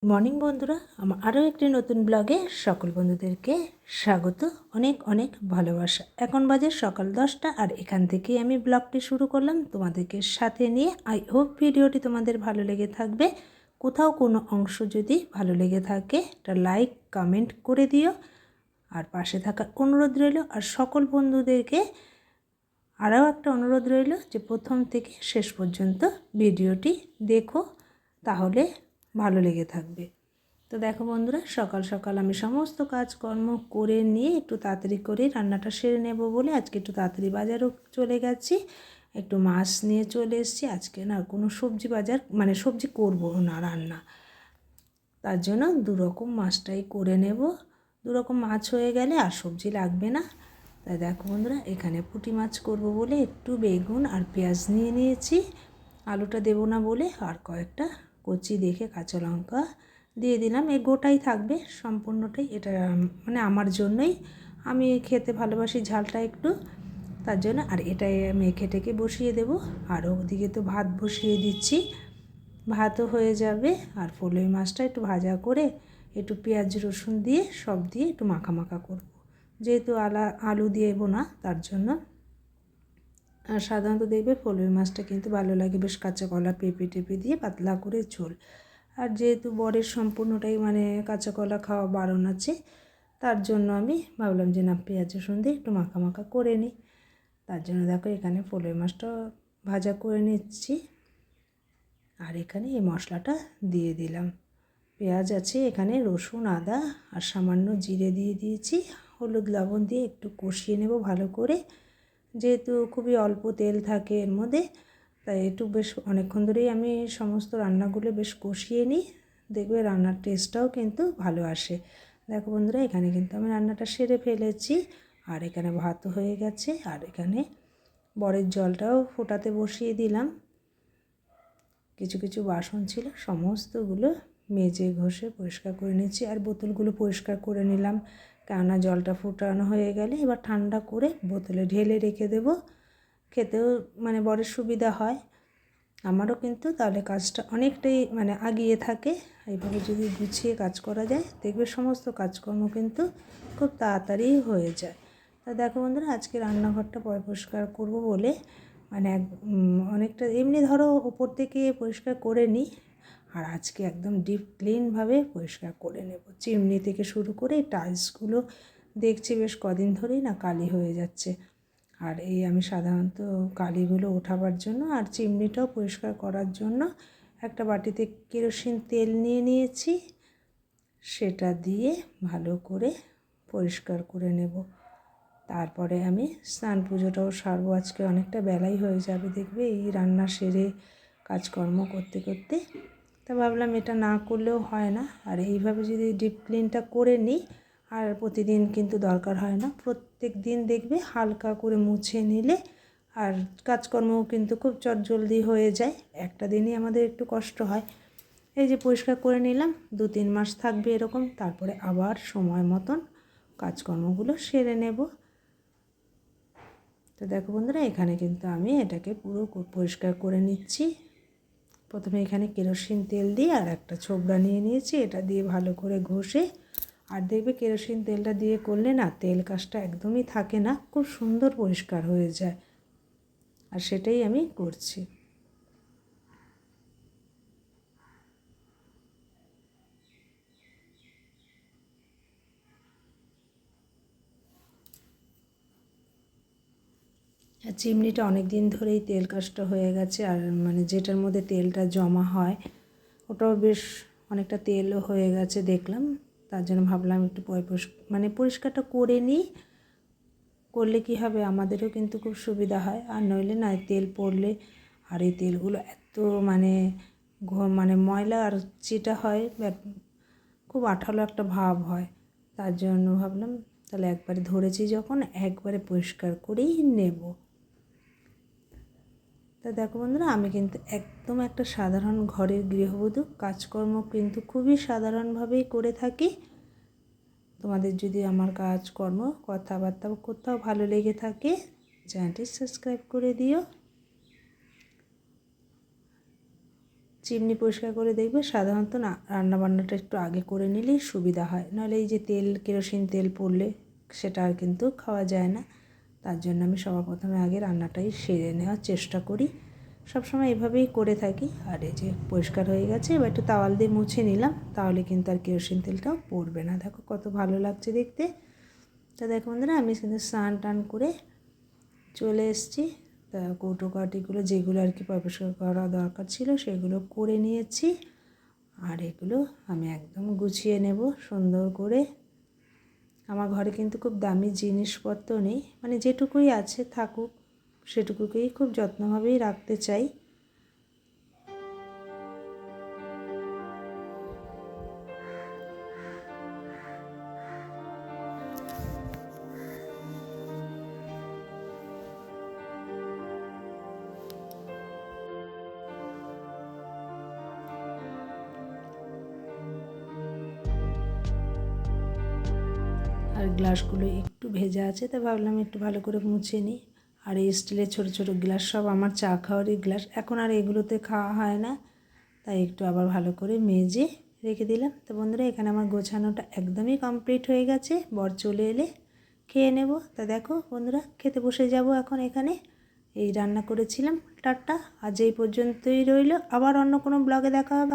Morning বন্ধুরা, আমার আরও একটি নতুন ব্লগে সকল বন্ধুদেরকে স্বাগত। অনেক অনেক ভালোবাসা। এখন বাজে সকাল 10টা আর এখান থেকেই আমি ব্লগটি শুরু করলাম তোমাদেরকে সাথে নিয়ে। আই হোপ ভিডিওটি তোমাদের ভালো লেগে থাকবে। কোথাও কোনো অংশ যদি ভালো লেগে থাকে একটা লাইক কমেন্ট করে দিও, আর পাশে থাকার অনুরোধ রইল। আর সকল বন্ধুদেরকে আরও একটা অনুরোধ রইল যে প্রথম থেকে শেষ পর্যন্ত ভিডিওটি দেখো, তাহলে ভালো লেগে থাকবে। তো দেখো বন্ধুরা, সকাল সকাল আমি সমস্ত কাজকর্ম করে নিয়ে একটু তাড়াতাড়ি করে রান্নাটা সেরে নেব বলে আজকে একটু তাড়াতাড়ি বাজারও চলে গেছি। একটু মাছ নিয়ে চলে এসেছি। আজকে না কোনো সবজি বাজার সবজি করব না রান্না, তার জন্য দুরকম মাছটাই করে নেব। দুরকম মাছ হয়ে গেলে আর সবজি লাগবে না। তাই দেখো বন্ধুরা, এখানে পুঁটি মাছ করব বলে একটু বেগুন আর পেঁয়াজ নিয়ে নিয়েছি। আলুটা দেবো না বলে আর কয়েকটা কচি দেখে কাঁচা লঙ্কা দিয়ে দিলাম। এই গোটাই থাকবে সম্পূর্ণটাই, এটা আমার জন্যই, আমি খেতে ভালোবাসি ঝালটা একটু, তার জন্য। আর এটাই মেখে টেকে বসিয়ে দেব। আর ওদিকে তো ভাত বসিয়ে দিচ্ছি, ভাতও হয়ে যাবে। আর ফলই মাছটা একটু ভাজা করে একটু পেঁয়াজ রসুন দিয়ে সব দিয়ে একটু মাখা মাখা করব, যেহেতু আলু দেবো না তার জন্য। আর সাধারণত দেখবে ফলই মাছটা কিন্তু ভালো লাগে বেশ কাঁচা কলা পেঁপে টেপে দিয়ে পাতলা করে ঝোল। আর যেহেতু বরের সম্পূর্ণটাই কাঁচা কলা খাওয়া বারণ আছে, তার জন্য আমি ভাবলাম যে না, পেঁয়াজ রসুন দিয়ে একটু মাখা মাখা করে নিই। তার জন্য দেখো এখানে ফলই মাছটা ভাজা করে নিচ্ছি। আর এখানে এই মশলাটা দিয়ে দিলাম। পেঁয়াজ আছে এখানে, রসুন আদা আর সামান্য জিরে দিয়ে দিয়েছি। হলুদ লবণ দিয়ে একটু কষিয়ে নেব ভালো করে। যেহেতু খুবই অল্প তেল থাকে এর মধ্যে, তাই একটু বেশ অনেকক্ষণ ধরেই আমি সমস্ত রান্নাগুলো বেশ কষিয়ে নিই। দেখবে রান্নার টেস্টটাও কিন্তু ভালো আসে। দেখো বন্ধুরা, এখানে কিন্তু আমি রান্নাটা সেরে ফেলেছি। আর এখানে ভাতও হয়ে গেছে। আর এখানে বরের জলটাও ফোটাতে বসিয়ে দিলাম। কিছু কিছু বাসন ছিল, সমস্তগুলো মেজে ঘষে পরিষ্কার করে নিচ্ছি। আর বোতলগুলো পরিষ্কার করে নিলাম, কেননা জলটা ফুটানো হয়ে গেলে এবার ঠান্ডা করে বোতলে ঢেলে রেখে দেব। খেতেও বড়ের সুবিধা হয়, আমারও কিন্তু তাহলে কাজটা অনেকটাই আগিয়ে থাকে। এইভাবে যদি গুছিয়ে কাজ করা যায়, দেখবে সমস্ত কাজকর্ম কিন্তু খুব তাড়াতাড়ি হয়ে যায়। তা দেখো বন্ধুরা, আজকে রান্নাঘরটা পরিষ্কার করব বলে অনেকটা এমনি ধরো ওপর থেকে পরিষ্কার করে নিই, আর আজকে একদম ডিপ ক্লিনভাবে পরিষ্কার করে নেব। চিমনি থেকে শুরু করে টাইলসগুলো দেখছি বেশ কদিন ধরেই না কালি হয়ে যাচ্ছে। আর আমি সাধারণত কালিগুলো ওঠাবার জন্য আর চিমনিটাও পরিষ্কার করার জন্য একটা বাটিতে কেরোসিন তেল নিয়ে নিয়েছি। সেটা দিয়ে ভালো করে পরিষ্কার করে নেব। তারপরে আমি স্নান পুজোটাও সারবো। আজকে অনেকটা বেলাই হয়ে যাবে দেখবে এই রান্না সেরে কাজকর্ম করতে করতে। তা ভাবলাম এটা না করলেও হয় না। আর এইভাবে যদি ডিপ ক্লিনটা করে নিই, আর প্রতিদিন কিন্তু দরকার হয় না, প্রত্যেক দিন দেখবে হালকা করে মুছে নিলে আর কাজকর্মও কিন্তু খুব চটজলদি হয়ে যায়। একটা দিনই আমাদের একটু কষ্ট হয়। এই যে পরিষ্কার করে নিলাম, 2-3 মাস থাকবে এরকম, তারপরে আবার সময় মতন কাজকর্মগুলো সেরে নেব। তো দেখো বন্ধুরা, এখানে কিন্তু আমি এটাকে পুরো পরিষ্কার করে নিচ্ছি। প্রথমে এখানে কেরোসিন তেল দিয়ে আর একটা ছোবড়া নিয়ে নিয়েছি, এটা দিয়ে ভালো করে ঘষে। আর দেখবে কেরোসিন তেলটা দিয়ে করলে না তেল কাজটা একদমই থাকে না, খুব সুন্দর পরিষ্কার হয়ে যায়। আর সেটাই আমি করছি। আর চিমনিটা অনেক দিন ধরেই তেল কাজটা হয়ে গেছে। আর যেটার মধ্যে তেলটা জমা হয় ওটাও বেশ অনেকটা তেলও হয়ে গেছে দেখলাম। তার জন্য ভাবলাম একটু পরিষ্কারটা করে নিই। করলে কি হবে, আমাদেরও কিন্তু খুব সুবিধা হয়। আর নইলে না তেল পড়লে আর এই তেলগুলো এত ময়লা আর যেটা হয় খুব আঠালো একটা ভাব হয়। তার জন্য ভাবলাম তাহলে একবারে ধরেছি যখন একবারে পরিষ্কার করেই নেব। তা দেখো বন্ধুরা, আমি কিন্তু একদম একটা সাধারণ ঘরের গৃহবধূ, কাজকর্ম কিন্তু খুবই সাধারণভাবেই করে থাকি। তোমাদের যদি আমার কাজকর্ম কথাবার্তা কোথাও ভালো লেগে থাকে, চ্যানেলটি সাবস্ক্রাইব করে দিও। চিমনি পরিষ্কার করে দেখবে সাধারণত না রান্নাবান্নাটা একটু আগে করে নিলেই সুবিধা হয়, নাহলে এই যে তেল কেরোসিন তেল পড়লে সেটা আর কিন্তু খাওয়া যায় না। তার জন্য আমি সবার প্রথমে আগে রান্নাটাই সেরে নেওয়ার চেষ্টা করি, সবসময় এভাবেই করে থাকি। আর এই যে পরিষ্কার হয়ে গেছে, এবার একটু তাওয়াল দিয়ে মুছে নিলাম, তাহলে কিন্তু আর কেরোসিন তেলটাও পড়বে না। দেখো কত ভালো লাগছে দেখতে। তা দেখো বন্ধুরা, আমি কিন্তু স্নান টান করে চলে এসেছি। তা কৌটো কাটিগুলো যেগুলো আর কি পরিষ্কার করা দরকার ছিল সেগুলো করে নিয়েছি। আর এগুলো আমি একদম গুছিয়ে নেব সুন্দর করে। আমার ঘরে কিন্তু খুব দামি জিনিসপত্র নেই, মানে যেটুকুই আছে থাকুক, সেটুকুকেই খুব যত্নভাবেই রাখতে চাই। আর গ্লাসগুলো একটু ভেজা আছে, তাই ভাবলাম একটু ভালো করে মুছে নিই। আর এই স্টিলের ছোটো ছোটো গ্লাস সব আমার চা খাওয়ারই গ্লাস, এখন আর এগুলোতে খাওয়া হয় না, তাই একটু আবার ভালো করে মেজে রেখে দিলাম। তো বন্ধুরা, এখানে আমার গোছানোটা একদমই কমপ্লিট হয়ে গেছে, বর চলে এলে খেয়ে নেব। তা দেখো বন্ধুরা, খেতে বসে যাব এখন। এখানে এই রান্না করেছিলাম। টাটা, আজ এই পর্যন্তই রইল, আবার অন্য কোনো ব্লগে দেখা হবে।